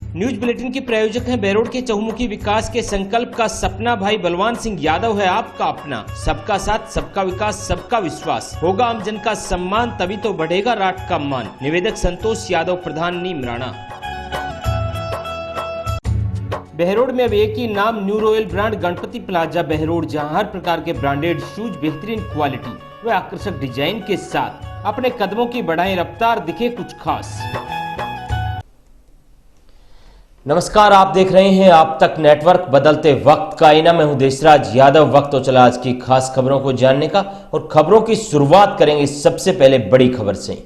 News bulletin के प्रायोजक हैं बेरोड के चहुमुखी विकास के संकल्प का सपना भाई बलवान सिंह यादव है आपका अपना। सबका साथ, सबका विकास, सबका विश्वास, होगा आमजन का सम्मान, तभी तो बढ़ेगा राट का मान। निवेदक संतोष यादव, प्रधान नीमराणा। बहरोड में अब एक ही नाम, new royal brand Ganpati plaza Behror, जहां हर प्रकार के ब्रांडेड शूज बेहतरीन क्वालिटी व आकर्षक डिजाइन के साथ अपने कदमों की बढ़ाएं रफ्तार, दिखे कुछ खास। नमस्कार, आप देख रहे हैं आप तक नेटवर्क, बदलते वक्त का आईना। मैं हूं देशराज यादव। वक्त तो चला आज की खास खबरों को जानने का, और खबरों की शुरुआत करेंगे सबसे पहले बड़ी खबर से।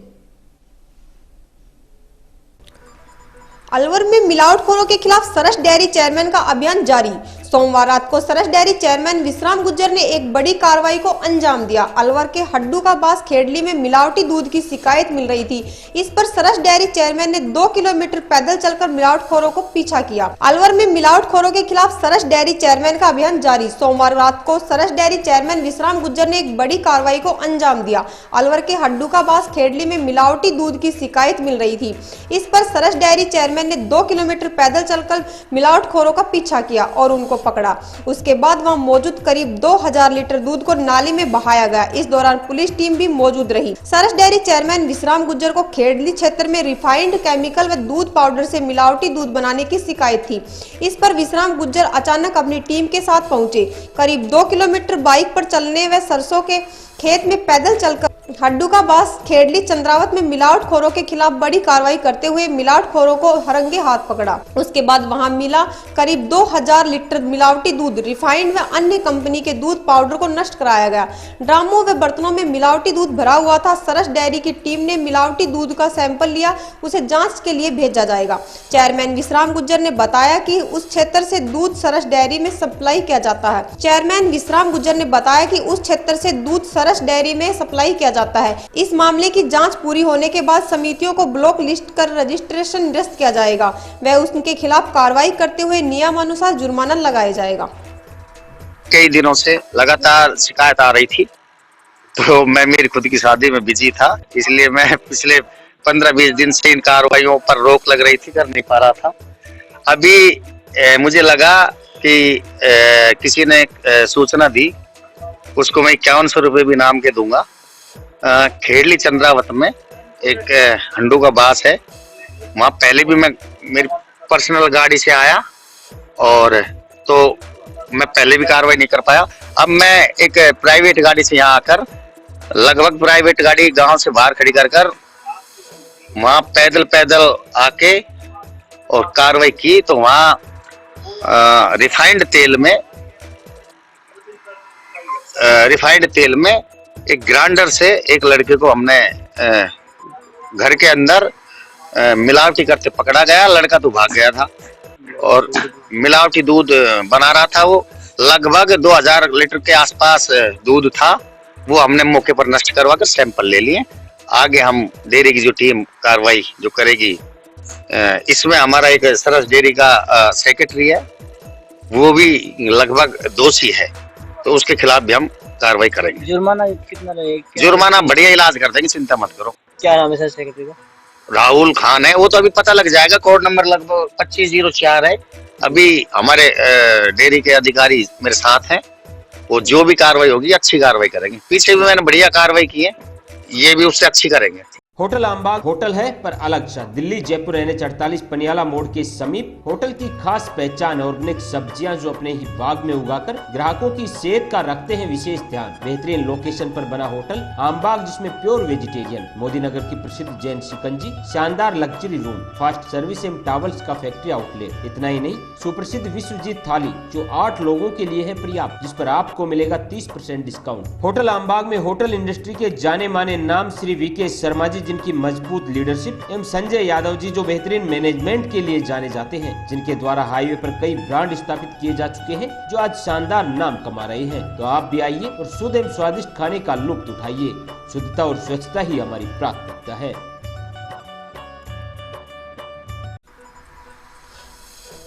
अलवर में मिलावटखोरों के खिलाफ सरस डेयरी चेयरमैन का अभियान जारी। सोमवार रात को सरस डेयरी चेयरमैन विश्राम गुज्जर ने एक बड़ी कार्रवाई को अंजाम दिया। अलवर के हड्डू का बास खेड़ली में मिलावटी दूध की शिकायत मिल रही थी। इस पर सरस डेयरी चेयरमैन ने 2 किलोमीटर पैदल चलकर मिलावटखोरों को पीछा किया। अलवर में मिलावटखोरों के खिलाफ सरस डेयरी चेयरमैन का अभियान जारी। सोमवार रात को सरस डेयरी चेयरमैन विश्राम गुज्जर ने एक बड़ी कार्रवाई को अंजाम दिया। अलवर के हड्डू का बास खेड़ली में मिलावटी दूध की शिकायत मिल रही थी। इस पर सरस डेयरी चेयरमैन ने 2 किलोमीटर पैदल चलकर मिलावटखोरों का पीछा किया और उनको पकड़ा। उसके बाद वहां मौजूद करीब 2000 लीटर दूध को नाली में बहाया गया। इस दौरान पुलिस टीम भी मौजूद रही। सरस डेयरी चेयरमैन विश्राम गुज्जर को खेड़ली क्षेत्र में रिफाइंड केमिकल व दूध पाउडर से मिलावटी दूध बनाने की शिकायत थी। इस पर विश्राम गुज्जर अचानक अपनी टीम के साथ पहुंचे। करीब 2 किलोमीटर बाइक पर चलने व सरसों के खेत में पैदल चलकर हड्डू का बास खेड़ली चंद्रावत में मिलावटखोरों के खिलाफ बड़ी कार्रवाई करते हुए मिलावटखोरों को हरंगे हाथ पकड़ा। उसके बाद वहां मिला करीब 2000 लीटर मिलावटी दूध, रिफाइंड व अन्य कंपनी के दूध पाउडर को नष्ट कराया गया। ड्रामों व बर्तनों में मिलावटी दूध भरा हुआ था। सरस डेयरी की टीम ने मिलावटी दूध का सैंपल लिया, उसे जांच के लिए भेजा जाएगा। चेयरमैन विश्राम गुज्जर ने बताया कि उस क्षेत्र से दूध सरस डेयरी में सप्लाई किया जाता है। चेयरमैन विश्राम गुज्जर ने बताया कि उस क्षेत्र से दूध सरस डेयरी में सप्लाई किया जाता है। इस मामले की जांच पूरी होने के बाद समितियों को ब्लॉक लिस्ट कर रजिस्ट्रेशन निरस्त किया जाएगा व उनके खिलाफ कार्रवाई करते हुए नियमानुसार जुर्माना लगाया जाएगा। कई दिनों से लगातार शिकायत आ रही थी, तो मैं मेरी खुद की शादी में बिजी था, इसलिए मैं पिछले 15-20 दिन से इन कार्रवाइयों पर रोक लग रही थी, कर नहीं पा रहा था। अभी मुझे लगा कि किसी ने सूचना दी, उसको मैं 5100 रुपये भी नाम के दूंगा। खेड़ली चंद्रावत में एक हंडू का बास है, वहाँ पहले भी मैं मेरी पर्सनल गाड़ी से आया और तो मैं पहले भी कार्रवाई नहीं कर पाया। अब मैं एक प्राइवेट गाड़ी से यहाँ आकर, लगभग प्राइवेट गाड़ी गांव से बाहर खड़ी कर वहाँ पैदल आके और कार्रवाई की, तो वहाँ रिफाइंड तेल में एक ग्राइंडर से एक लड़के को हमने घर के अंदर मिलावटी करते पकड़ा गया। लड़का तो भाग गया था और मिलावटी दूध बना रहा था। वो लगभग 2000 लीटर के आसपास दूध था। वो हमने मौके पर नष्ट करवा कर सैंपल ले लिए। आगे हम डेयरी की जो टीम कार्रवाई जो करेगी, इसमें हमारा एक सरस डेयरी का सेक्रेटरी है, वो भी लगभग दोषी है, तो उसके खिलाफ भी हम कार्रवाई करेंगे। जुर्माना कितना लगेगा? जुर्माना बढ़िया इलाज कर देंगे, चिंता मत करो। क्या नाम है सर सेक्रेटरी का? राहुल खान है, वो तो अभी पता लग जाएगा। कोड नंबर लगभग 2504 है। अभी हमारे डेयरी के अधिकारी मेरे साथ हैं, वो जो भी कार्रवाई होगी अच्छी कार्रवाई करेंगे। पीछे भी मैंने बढ़िया कार्रवाई की है, ये भी उससे अच्छी करेंगे। होटल आमबाग होटल है पर अलग सा, दिल्ली जयपुर NH 48 पनियाला मोड़ के समीप। होटल की खास पहचान ऑर्गेनिक सब्जियां जो अपने ही बाग में उगाकर ग्राहकों की सेहत का रखते हैं विशेष ध्यान। बेहतरीन लोकेशन पर बना होटल आमबाग, जिसमें प्योर वेजिटेरियन, मोदी नगर की प्रसिद्ध जैन शिकंजी, शानदार लग्जरी रूम, फास्ट सर्विस एवं टावल्स का फैक्ट्री आउटलेट। इतना ही नहीं, सुप्रसिद्ध विश्वजीत थाली जो 8 लोगों के लिए है पर्याप्त, जिस पर आपको मिलेगा 30% डिस्काउंट। होटल आमबाग में होटल इंडस्ट्री के जाने माने नाम श्री VK शर्मा जी, जिनकी मजबूत लीडरशिप, एवं संजय यादव जी जो बेहतरीन मैनेजमेंट के लिए जाने जाते हैं, जिनके द्वारा हाईवे पर कई ब्रांड स्थापित किए जा चुके हैं, जो आज शानदार नाम कमा रहे हैं। तो आप भी आइए और शुद्ध एवं स्वादिष्ट खाने का लुत्फ उठाइए। शुद्धता और स्वच्छता ही हमारी प्राथमिकता है।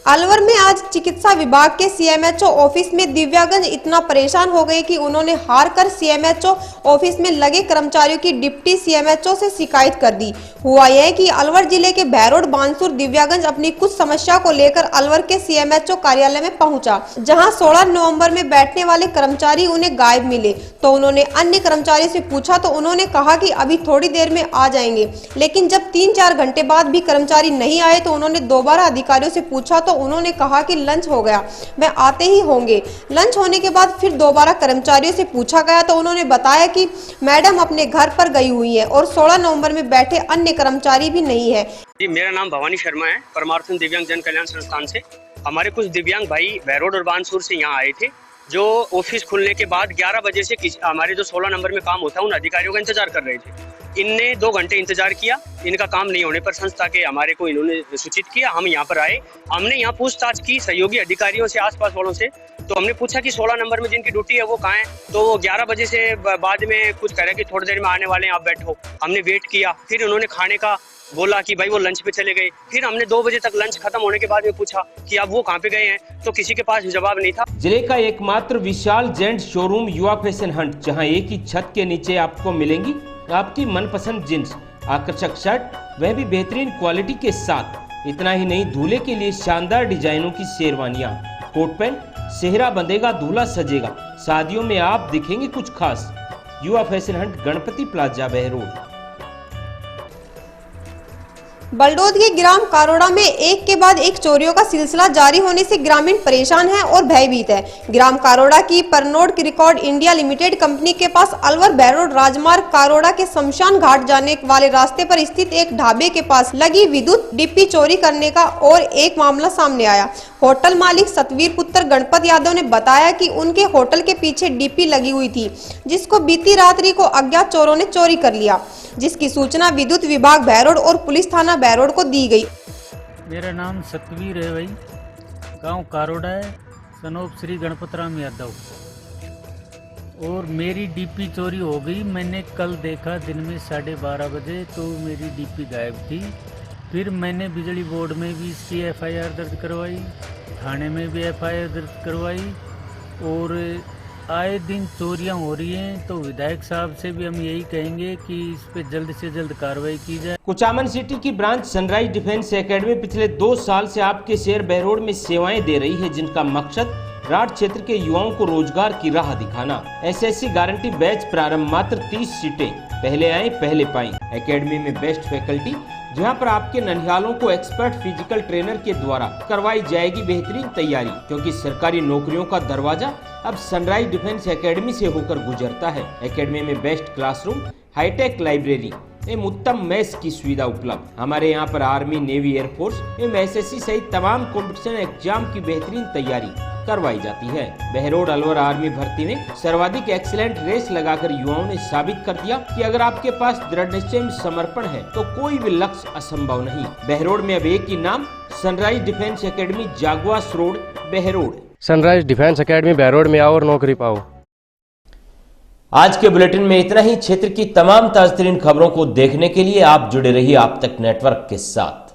अलवर में आज चिकित्सा विभाग के सीएमएचओ ऑफिस में दिव्यांगजन इतना परेशान हो गए कि उन्होंने हार कर सीएमएचओ ऑफिस में लगे कर्मचारियों की डिप्टी सीएमएचओ से शिकायत कर दी। हुआ यह कि अलवर जिले के बहरोड बांसुर दिव्यांगजन अपनी कुछ समस्या को लेकर अलवर के सीएमएचओ कार्यालय में पहुंचा, जहां 16 नवंबर में बैठने वाले कर्मचारी उन्हें गायब मिले। तो उन्होंने अन्य कर्मचारी से पूछा तो उन्होंने कहा कि अभी थोड़ी देर में आ जाएंगे, लेकिन जब 3-4 घंटे बाद भी कर्मचारी नहीं आए तो उन्होंने दोबारा अधिकारियों से पूछा तो उन्होंने कहा कि लंच हो गया, मैं आते ही होंगे। लंच होने के बाद फिर दोबारा कर्मचारियों से पूछा गया तो उन्होंने बताया कि मैडम अपने घर पर गई हुई है और 16 नवंबर में बैठे अन्य कर्मचारी भी नहीं है। जी, मेरा नाम भवानी शर्मा है, परमार्थन दिव्यांग जन कल्याण संस्थान से। हमारे कुछ दिव्यांग भाई बहरोड और बानसूर से यहाँ आए थे, जो ऑफिस खुलने के बाद 11 बजे से हमारे जो 16 नंबर में काम होता है उन अधिकारियों का इंतजार कर रहे थे। इनने 2 घंटे इंतजार किया, इनका काम नहीं होने पर संस्था के हमारे को इन्होंने सूचित किया। हम यहाँ पर आए, हमने यहाँ पूछताछ की सहयोगी अधिकारियों से, आसपास वालों से। तो हमने पूछा कि 16 नंबर में जिनकी ड्यूटी है वो कहाँ है, तो वो 11 बजे से बाद में कुछ कह रहे कि थोड़ी देर में आने वाले हैं, आप बैठो। हमने वेट किया, फिर उन्होंने खाने का बोला कि भाई वो लंच पे चले गए। फिर हमने 2 बजे तक लंच खत्म होने के बाद में पूछा कि अब वो कहाँ पे गए हैं, तो किसी के पास जवाब नहीं था। जिले का एकमात्र विशाल जेंट्स शोरूम युवा फैशन हंट, जहां एक ही छत के नीचे आपको मिलेंगी आपकी मनपसंद जींस, आकर्षक शर्ट, वह भी बेहतरीन क्वालिटी के साथ। इतना ही नहीं, दूल्हे के लिए शानदार डिजाइनों की शेरवानियां, कोट पैंट, सेहरा बंधेगा दूल्हा सजेगा, शादियों में आप दिखेंगे कुछ खास। Yuva fashion hunt, Ganpati plaza, Behror. Baldod के ग्राम कारोड़ा में एक के बाद एक चोरियों का सिलसिला जारी होने से ग्रामीण परेशान हैं और भयभीत है। ग्राम कारोड़ा की परनोड रिकॉर्ड इंडिया लिमिटेड कंपनी के पास अलवर बहरोड राजमार्ग कारोड़ा के शमशान घाट जाने वाले रास्ते पर स्थित एक ढाबे के पास लगी विद्युत डिप्पी चोरी करने का और एक मामला सामने आया। होटल मालिक सतवीर पुत्र गणपत यादव ने बताया कि उनके होटल के पीछे डिप्पी लगी हुई थी, जिसको बीती रात्रि को अज्ञात चोरों ने चोरी कर लिया, जिसकी सूचना विद्युत विभाग बहरोड और पुलिस थाना बहरोड को दी गई। मेरा नाम सतवीर है भाई, गांव कारोड़ा है, सनोप श्री गणपत राम यादव। और मेरी डीपी चोरी हो गई। मैंने कल देखा दिन में 12:30 बजे, तो मेरी डीपी गायब थी। फिर मैंने बिजली बोर्ड में भी इसकी एफआईआर दर्ज करवाई, थाने में भी एफआईआर दर्ज करवाई, और आए दिन चोरियां हो रही हैं। तो विधायक साहब से भी हम यही कहेंगे कि इस पे जल्द से जल्द कार्रवाई की जाए। कुचामन सिटी की ब्रांच सनराइज डिफेंस एकेडमी पिछले 2 साल से आपके शहर बहरोड में सेवाएं दे रही है, जिनका मकसद राठ क्षेत्र के युवाओं को रोजगार की राह दिखाना। एसएससी गारंटी बैच प्रारंभ, मात्र 30 सीटें, पहले आए पहले पाई। एकेडमी में बेस्ट फैकल्टी, जहां पर आपके ननिहालों को एक्सपर्ट फिजिकल ट्रेनर के द्वारा करवाई जाएगी बेहतरीन तैयारी, क्योंकि सरकारी नौकरियों का दरवाजा अब सनराइज डिफेंस एकेडमी से होकर गुजरता है। एकेडमी में बेस्ट क्लासरूम, हाईटेक लाइब्रेरी एवं उत्तम मेस की सुविधा उपलब्ध। हमारे यहाँ पर आर्मी, नेवी, एयरफोर्स एवं एसएससी सहित तमाम कॉम्पिटिशन एग्जाम की बेहतरीन तैयारी करवाई जाती है। बहरोड अलवर आर्मी भर्ती में सर्वाधिक एक्सीलेंट रेस लगाकर युवाओं ने साबित कर दिया कि अगर आपके पास दृढ़ निश्चय में समर्पण है तो कोई भी लक्ष्य असंभव नहीं। बहरोड में अब एक ही नाम, sunrise defence academy, Jagwas road, Behror. Sunrise defence academy Behror में आओ और नौकरी पाओ। आज के बुलेटिन में इतना ही। क्षेत्र की तमाम ताज़ा तरीन खबरों को देखने के लिए आप जुड़े रहिए आप तक नेटवर्क के साथ।